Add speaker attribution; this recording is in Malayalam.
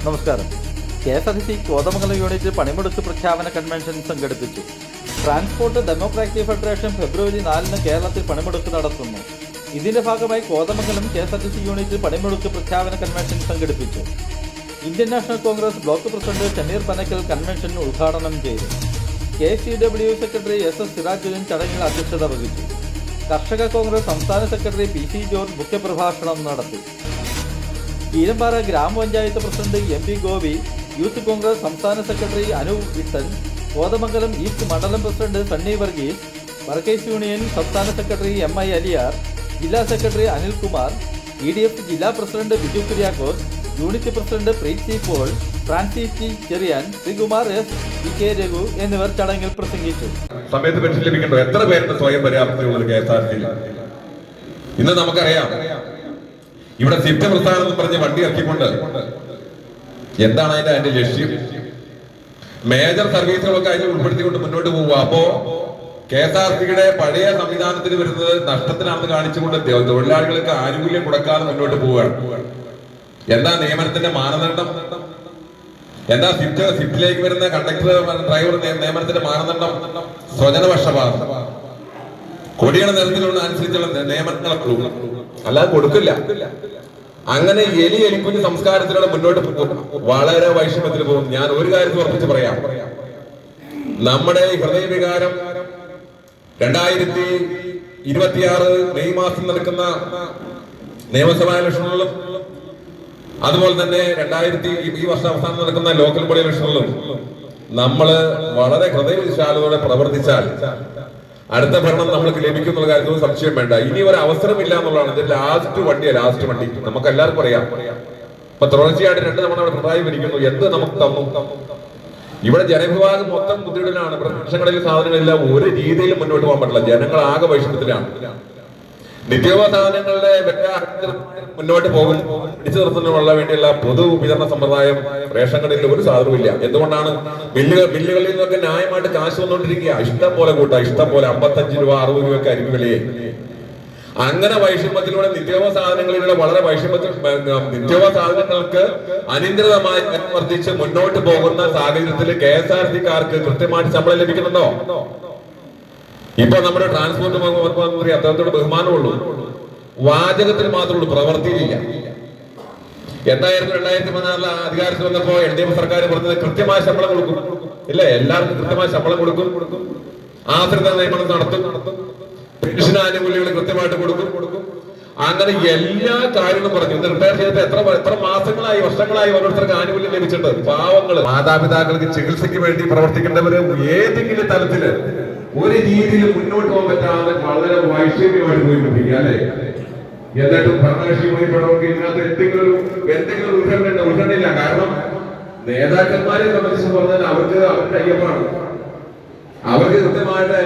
Speaker 1: നമസ്കാരം. KSRTC കോതമംഗലം യൂണിറ്റ് പണിമുടക്ക് പ്രഖ്യാപന കൺവെൻഷൻ സംഘടിപ്പിച്ചു. ട്രാൻസ്പോർട്ട് ഡെമോക്രാറ്റിക് ഫെഡറേഷൻ ഫെബ്രുവരി 4 കേരളത്തിൽ പണിമുടക്ക് നടത്തുന്നു. ഇതിന്റെ ഭാഗമായി കോതമംഗലം KSRTC യൂണിറ്റ് പണിമുടക്ക് പ്രഖ്യാപന കൺവെൻഷൻ സംഘടിപ്പിച്ചു. Indian national Congress block president Shameer Panakkal convention ഉദ്ഘാടനം ചെയ്തു. KCW സെക്രട്ടറി SS സിറാജുദ്ദീൻ ചടങ്ങിൽ അധ്യക്ഷത വഹിച്ചു. കർഷക കോൺഗ്രസ് സംസ്ഥാന സെക്രട്ടറി PC ജോർജ് മുഖ്യപ്രഭാഷണം നടത്തി. കീരമ്പാറ ഗ്രാമപഞ്ചായത്ത് president MP Gopi, youth Congress സംസ്ഥാന സെക്രട്ടറി അനു വിട്ടൻ, കോതമംഗലം ഈസ്റ്റ് മണ്ഡലം president Sunny Varghese, workers union സംസ്ഥാന സെക്രട്ടറി MI അലിയാർ, ജില്ലാ സെക്രട്ടറി അനിൽകുമാർ, EDF ജില്ലാ president Biju Kuriakose, unit president Preeth C Paul, Francis T Cherian, Sreekumar S, PK Raghu എന്നിവർ ചടങ്ങിൽ പ്രസംഗിച്ചു.
Speaker 2: സമയത്ത് പെൻഷൻ ലഭിക്കണ്ടോ? എത്ര പേരുടെ സ്വയം പര്യാപ്തതയുള്ളത് KSRTC? ഇന്ന് നമുക്കറിയാം, ഇവിടെ സ്വിഫ്റ്റ് പ്രസ്ഥാനം എന്ന് പറഞ്ഞ് വണ്ടി ഇറക്കിക്കൊണ്ട് എന്താണ് അതിന്റെ ലക്ഷ്യം? മേജർ സർവീസുകളൊക്കെ അതിൽ ഉൾപ്പെടുത്തിക്കൊണ്ട് മുന്നോട്ട് പോവുക. അപ്പോ KSRTCയുടെ പഴയ സംവിധാനത്തിൽ വരുന്നത് നഷ്ടത്തിനാണെന്ന് കാണിച്ചുകൊണ്ട് തൊഴിലാളികൾക്ക് ആനുകൂല്യം കൊടുക്കാതെ മുന്നോട്ട് പോവുകയാണ്. എന്താ നിയമനത്തിന്റെ മാനദണ്ഡം? എന്താ സ്വിഫ്റ്റിലേക്ക് വരുന്ന കണ്ടക്ടർ ഡ്രൈവർ നിയമനത്തിന്റെ മാനദണ്ഡം? സ്വജനപക്ഷപാതം. കൊടിയുടെ നിറത്തിലുള്ള അനുസരിച്ചുള്ള നിയമനങ്ങളൊക്കെ അല്ലാതെ കൊടുക്കില്ല. അങ്ങനെ എലിക്കുഞ്ഞ് സംസ്കാരത്തിലൂടെ മുന്നോട്ട് വളരെ വൈഷമ്യത്തിൽ പോകും. ഞാൻ ഒരു കാര്യത്തിൽ ഉറപ്പിച്ച് പറയാം, നമ്മുടെ ഹൃദയവികാരം 2026 മെയ് മാസം നടക്കുന്ന നിയമസഭാ ഇലക്ഷനുകളിലും അതുപോലെ തന്നെ ഈ വർഷം അവസാനം നടക്കുന്ന ലോക്കൽ ബോഡി ഇലക്ഷനുകളിലും നമ്മള് വളരെ ഹൃദയവിശാലതയോടെ പ്രവർത്തിച്ചാൽ അടുത്ത ഭരണം നമ്മൾക്ക് ലഭിക്കുന്ന കാര്യത്തിൽ സംശയം വേണ്ട. ഇനി ഒരു അവസരമില്ല എന്നുള്ളതാണ്. ഇത് ലാസ്റ്റ് വണ്ടി നമുക്ക് എല്ലാവർക്കും അറിയാം. ഇപ്പൊ തുടർച്ചയായിട്ട് 2 തവണ അവിടെ പിണറായി ഭരിക്കുന്നു. എന്ത് നമുക്ക് തന്നു? ഇവിടെ ജനവിഭാഗം മൊത്തം ബുദ്ധിമുട്ടിലാണ്. പ്രശ്നങ്ങളിൽ സാധനങ്ങളെല്ലാം ഒരു രീതിയിലും മുന്നോട്ട് പോകാൻ പറ്റില്ല. ജനങ്ങൾ ആകെ വൈഷമ്യത്തിലാണ്. നിത്യോപ സാധനങ്ങളുടെ മുന്നോട്ട് പോകും. പിടിച്ചു നിർത്തുന്നതിനുള്ള വേണ്ടിയുള്ള പൊതു വിതരണ സമ്പ്രദായം റേഷൻ കടയിൽ ഒരു സാധനവുമില്ല. എന്തുകൊണ്ടാണ്? ബില്ലുകളിൽ നിന്നൊക്കെ ന്യായമായിട്ട് കാശ് വന്നുകൊണ്ടിരിക്കുക. ഇഷ്ടം പോലെ കൂട്ടാ, ഇഷ്ടം പോലെ 55 രൂപ 60 രൂപയൊക്കെ അരിക്ക് വിലയെ. അങ്ങനെ വൈഷമ്യത്തിലൂടെ നിത്യോപ സാധനങ്ങളിലൂടെ വളരെ നിത്യോപ സാധനങ്ങൾക്ക് അനിയന്ത്രിതമായി വർദ്ധിച്ച് മുന്നോട്ട് പോകുന്ന സാഹചര്യത്തിൽ KSRTCക്കാർക്ക് കൃത്യമായിട്ട് ശമ്പളം ലഭിക്കുന്നുണ്ടോ? ഇപ്പൊ നമ്മുടെ ട്രാൻസ്പോർട്ട് മന്ത്രി അദ്ദേഹത്തോട് ബഹുമാനമുള്ളൂ, വാചകത്തിൽ മാത്രമുള്ളൂ, പ്രവർത്തിയിലില്ല. എന്തായിരുന്നു 2016 അധികാരത്തിൽ വന്നപ്പോ LDF സർക്കാർ പറഞ്ഞത് കൃത്യമായ ശമ്പളം കൊടുക്കും, ഇല്ലേ? എല്ലാവർക്കും കൃത്യമായ ശമ്പളം കൊടുക്കും, ആശ്രിത നിയമനം നടത്തും, പെൻഷൻ ആനുകൂല്യങ്ങൾ കൃത്യമായിട്ട് കൊടുക്കും. അങ്ങനെ എല്ലാ കാര്യങ്ങളും പറഞ്ഞു. ഇന്ന് റിട്ടയർ ചെയ്തിട്ട് എത്ര മാസങ്ങളായി, വർഷങ്ങളായി ഓരോരുത്തർക്ക് ആനുകൂല്യം ലഭിച്ചിട്ടുണ്ട്. പാവങ്ങള്, മാതാപിതാക്കൾക്ക് ചികിത്സയ്ക്ക് വേണ്ടി പ്രവർത്തിക്കേണ്ടവര് ഏതെങ്കിലും തലത്തില് ഒരു രീതിയിൽ മുന്നോട്ട് പോകാൻ പറ്റാതെ വളരെ വൈഷമ്യമായിട്ട് പോയിക്കൊണ്ടിരിക്കുക, അല്ലെ? എന്നിട്ടും ഭരണകക്ഷി പോയിപ്പെടണമെങ്കിൽ ഇതിനകത്ത് എന്തെങ്കിലും ഉൾക്കണ്ടില്ല. കാരണം നേതാക്കന്മാരെ സംബന്ധിച്ച് പറഞ്ഞാൽ അവരുടെ അയ്യപ്പാണ്. അവർക്ക് കൃത്യമായിട്ട്